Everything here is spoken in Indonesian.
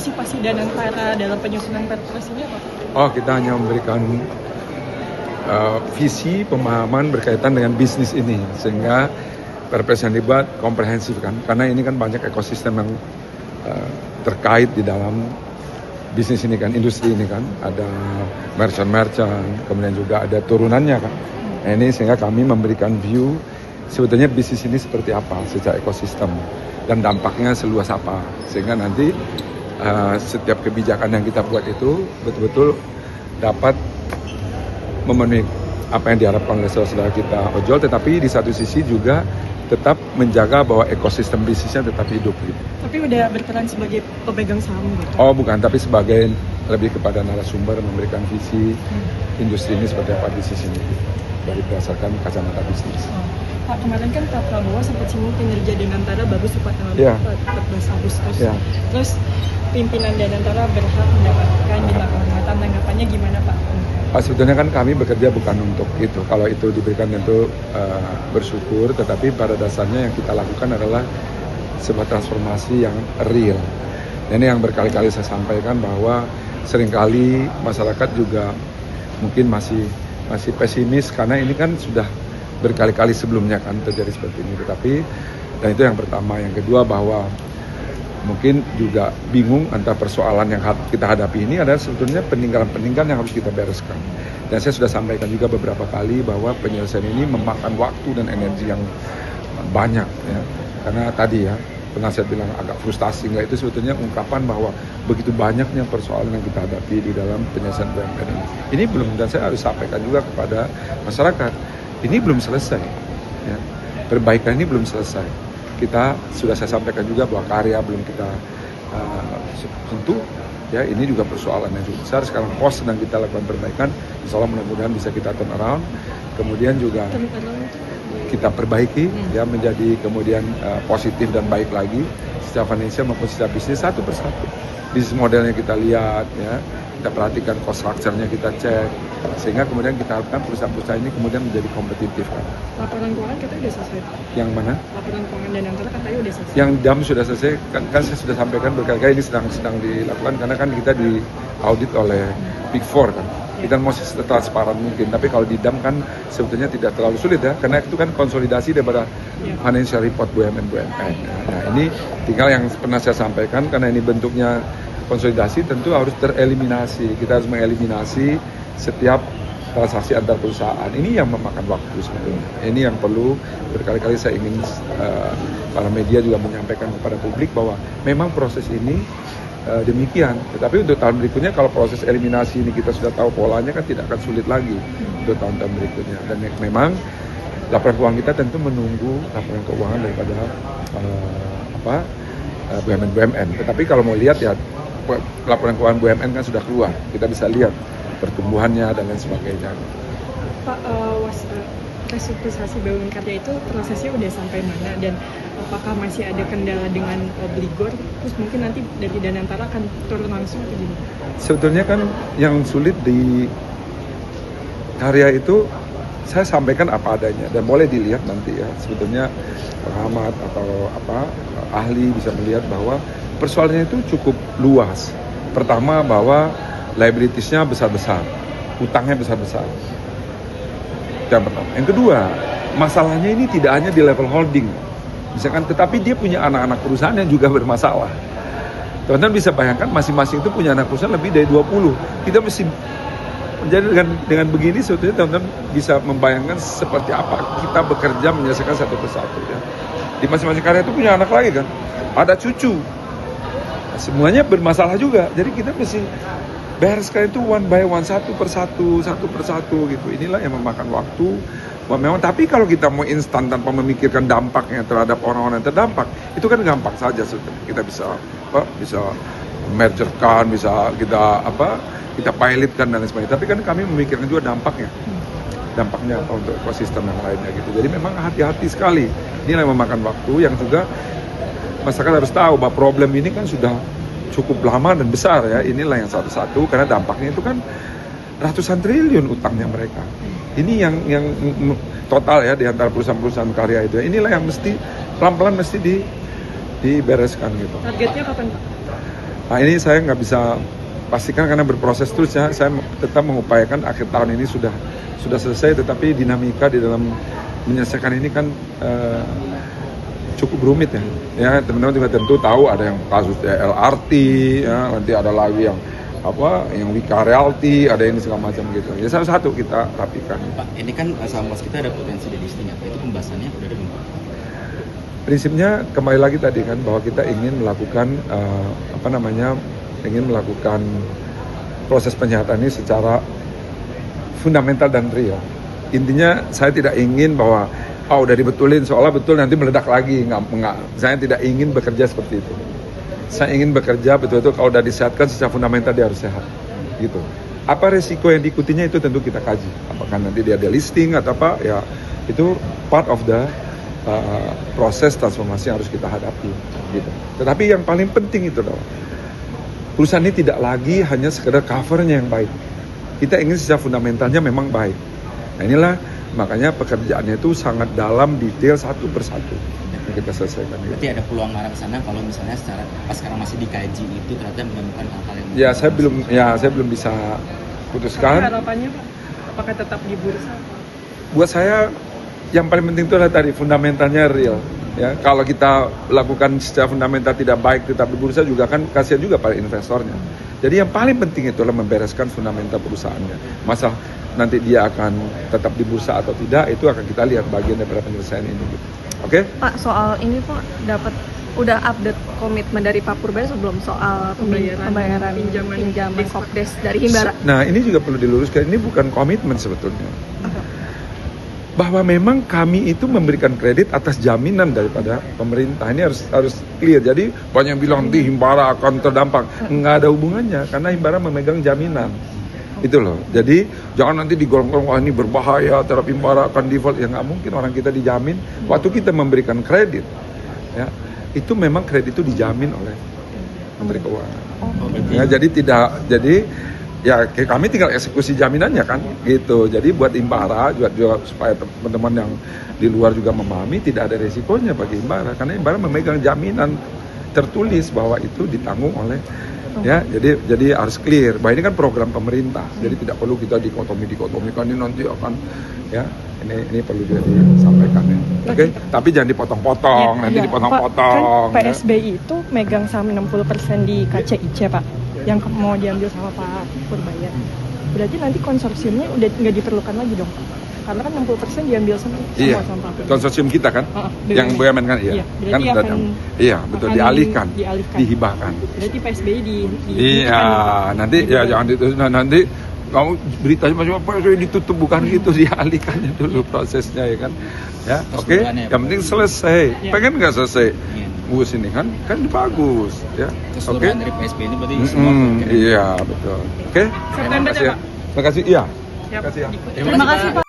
partisipasi Danantara dalam penyusunan Perpres ini apa? Oh, kita hanya memberikan visi, pemahaman berkaitan dengan bisnis ini, sehingga Perpres yang dibuat komprehensif kan, karena ini kan banyak ekosistem yang terkait di dalam bisnis ini kan, industri ini kan, ada merchant, kemudian juga ada turunannya kan. Nah, ini sehingga kami memberikan view sebetulnya bisnis ini seperti apa secara ekosistem dan dampaknya seluas apa, sehingga nanti setiap kebijakan yang kita buat itu betul-betul dapat memenuhi apa yang diharapkan oleh saudara kita ojol, tetapi di satu sisi juga tetap menjaga bahwa ekosistem bisnisnya tetap hidup gitu. Tapi udah berperan sebagai pemegang saham gitu? Oh bukan, tapi sebagai lebih kepada narasumber memberikan visi industri ini seperti apa di sisi ini dari berdasarkan kacamata bisnis. Pak, kemarin kan Pak Prabowo sempat singgung kinerja Danantara bagus 14 Agustus. Yeah. Terus pimpinan Danantara berhak mendapatkan bintang kehormatan. Tanggapannya gimana Pak? Sebetulnya kan kami bekerja bukan untuk itu. Kalau itu diberikan tentu bersyukur, tetapi pada dasarnya yang kita lakukan adalah sebuah transformasi yang real. Ini yang berkali-kali saya sampaikan bahwa seringkali masyarakat juga mungkin masih pesimis karena ini kan sudah berkali-kali sebelumnya kan terjadi seperti ini. Tetapi dan itu yang pertama. Yang kedua bahwa mungkin juga bingung antara persoalan yang kita hadapi ini adalah sebetulnya peninggalan-peninggalan yang harus kita bereskan. Dan saya sudah sampaikan juga beberapa kali bahwa penyelesaian ini memakan waktu dan energi yang banyak ya. Karena tadi ya penasihat bilang agak frustasi, nggak, itu sebetulnya ungkapan bahwa begitu banyaknya persoalan yang kita hadapi di dalam penyelesaian BUMN ini. Ini belum, dan saya harus sampaikan juga kepada masyarakat, ini belum selesai. Ya. Perbaikan ini belum selesai. Kita sudah saya sampaikan juga bahwa karya belum kita sentuh. Ya, ini juga persoalan yang cukup besar. Sekarang pos sedang kita lakukan perbaikan. Insya Allah mudah-mudahan bisa kita turn around. Kemudian juga kita perbaiki ya menjadi kemudian positif dan baik lagi secara finansial maupun secara bisnis satu persatu. Bisnis modelnya kita lihat ya, kita perhatikan cost structure-nya kita cek, sehingga kemudian kita harapkan perusahaan-perusahaan ini kemudian menjadi kompetitif kan. Laporan keuangan katanya udah selesai. Yang mana? Laporan keuangan Danantara katanya udah selesai. Yang DAM sudah selesai, kan saya sudah sampaikan berkali-kali ini sedang dilakukan karena kan kita diaudit oleh Big Four kan. Kita mau transparan mungkin, tapi kalau di DAM kan sebetulnya tidak terlalu sulit ya, karena itu kan konsolidasi daripada financial report BUMN. Nah ini tinggal yang pernah saya sampaikan, karena ini bentuknya konsolidasi tentu harus tereliminasi. Kita harus mengeliminasi setiap transaksi antar perusahaan. Ini yang memakan waktu sebetulnya. Ini yang perlu berkali-kali saya ingin para media juga menyampaikan kepada publik bahwa memang proses ini demikian. Tetapi untuk tahun berikutnya kalau proses eliminasi ini kita sudah tahu polanya kan tidak akan sulit lagi untuk tahun-tahun berikutnya. Dan memang laporan keuangan kita tentu menunggu laporan keuangan daripada BUMN. Tetapi kalau mau lihat ya laporan keuangan BUMN kan sudah keluar. Kita bisa lihat pertumbuhannya dan lain sebagainya. Pak, restrukturisasi BUMN Karya itu prosesnya udah sampai mana dan apakah masih ada kendala dengan obligor? Terus mungkin nanti dari Danantara akan turun langsung atau gimana? Sebetulnya kan yang sulit di Karya itu saya sampaikan apa adanya dan boleh dilihat nanti ya. Sebetulnya pengamat atau ahli bisa melihat bahwa persoalannya itu cukup luas. Pertama bahwa liabilitiesnya besar-besar, utangnya besar-besar. Yang pertama. Yang kedua, masalahnya ini tidak hanya di level holding, misalkan, tetapi dia punya anak-anak perusahaan yang juga bermasalah. Teman-teman bisa bayangkan masing-masing itu punya anak perusahaan lebih dari 20. Kita mesti menjadi dengan begini sebetulnya teman-teman bisa membayangkan seperti apa kita bekerja menyelesaikan satu persatu. Ya. Di masing-masing karya itu punya anak lagi kan, ada cucu. Semuanya bermasalah juga. Jadi kita mesti bereskan itu one by one, satu persatu gitu. Inilah yang memakan waktu. Memang, tapi kalau kita mau instan tanpa memikirkan dampaknya terhadap orang-orang yang terdampak, itu kan gampang saja sebetulnya. Kita bisa mergerkan, bisa kita pilotkan dan lain sebagainya. Tapi kan kami memikirkan juga dampaknya untuk ekosistem yang lainnya gitu. Jadi memang hati-hati sekali. Inilah yang memakan waktu, yang juga masyarakat harus tahu bahwa problem ini kan sudah cukup lama dan besar ya. Inilah yang satu-satu, karena dampaknya itu kan ratusan triliun utangnya mereka. Ini yang total ya di antara perusahaan-perusahaan karya itu. Inilah yang mesti pelan-pelan mesti dibereskan gitu. Targetnya kapan Pak? Nah ini saya nggak bisa pastikan karena berproses terus ya. Saya tetap mengupayakan akhir tahun ini sudah selesai, tetapi dinamika di dalam menyelesaikan ini kan cukup rumit ya. Ya teman-teman juga tentu tahu ada yang kasus LRT, ya nanti ada lagi yang yang Wika Realty, ada ini segala macam gitu. Ya satu-satu kita rapikan. Pak, ini kan saham Mas kita ada potensi delisting apa? Itu pembahasannya udah ada belum, Pak? Prinsipnya kembali lagi tadi kan bahwa kita ingin melakukan ingin melakukan proses penyihatan ini secara fundamental dan real. Intinya saya tidak ingin bahwa udah dibetulin seolah betul nanti meledak lagi, nggak. Saya tidak ingin bekerja seperti itu. Saya ingin bekerja betul-betul kalau udah disehatkan secara fundamental dia harus sehat, gitu. Apa resiko yang diikutinya itu tentu kita kaji. Apakah nanti dia ada listing atau apa? Ya itu part of the proses transformasi yang harus kita hadapi, gitu. Tetapi yang paling penting itu adalah perusahaan ini tidak lagi hanya sekedar covernya yang baik. Kita ingin secara fundamentalnya memang baik. Nah inilah makanya pekerjaannya itu sangat dalam detail satu persatu yang kita selesaikan. Berarti ada peluang arah ke sana kalau misalnya pas sekarang masih dikaji itu ternyata menemukan hal-hal yang Ya saya belum bisa putuskan. Tapi harapannya Pak, apakah tetap di bursa? Buat saya yang paling penting itu adalah tadi fundamentalnya real. Ya, kalau kita lakukan secara fundamental tidak baik tetap di bursa juga kan kasihan juga pada investornya. Jadi yang paling penting itu adalah membereskan fundamental perusahaannya. Masalah nanti dia akan tetap di bursa atau tidak itu akan kita lihat bagian daripada penyelesaian ini. Gitu. Oke? Pak, soal ini Pak udah update komitmen dari Pak Purbaya sebelum soal pembayaran pinjaman Kopdes dari Himbara. Nah ini juga perlu diluruskan, ini bukan komitmen sebetulnya. Bahwa memang kami itu memberikan kredit atas jaminan daripada pemerintah. Ini harus clear. Jadi banyak yang bilang di Himbara akan terdampak. Nggak ada hubungannya karena Himbara memegang jaminan. Itu loh. Jadi jangan nanti digolong-golong wah ini berbahaya terhadap Himbara akan default. Ya nggak mungkin orang kita dijamin. Waktu kita memberikan kredit, ya itu memang kredit itu dijamin oleh Menteri Keuangan. Ya, jadi ya kami tinggal eksekusi jaminannya kan gitu. Jadi buat Himbara juga supaya teman-teman yang di luar juga memahami tidak ada resikonya bagi Himbara karena Himbara memegang jaminan tertulis bahwa itu ditanggung oleh ya. Jadi harus clear bahwa ini kan program pemerintah. Jadi tidak perlu kita dikotomikan ini nanti akan ya ini perlu juga disampaikan ya. Oke? Tapi jangan dipotong-potong, nanti dipotong-potong. Kan PSBI itu megang saham 60% di KCIC Pak, yang mau diambil sama Pak Purbaya. Berarti nanti konsorsiumnya udah nggak diperlukan lagi dong Pak? Karena kan 60% diambil sama Pak Purbaya. Konsorsium kita kan, yang BUMN kan iya. Kan betul dialihkan, dihibahkan. Berarti PSBI nanti ya jangan ditutup nanti kamu beritanya macam apa ditutup bukan gitu, dialihkannya dulu prosesnya ya kan. Ya, oke. Yang penting selesai. Pengen nggak selesai? Bagus ini kan bagus ya. Oke. Dari PSBI ini berarti semua iya betul. Oke. September ya Pak. Terima kasih. Iya. Terima kasih ya. Terima kasih Pak.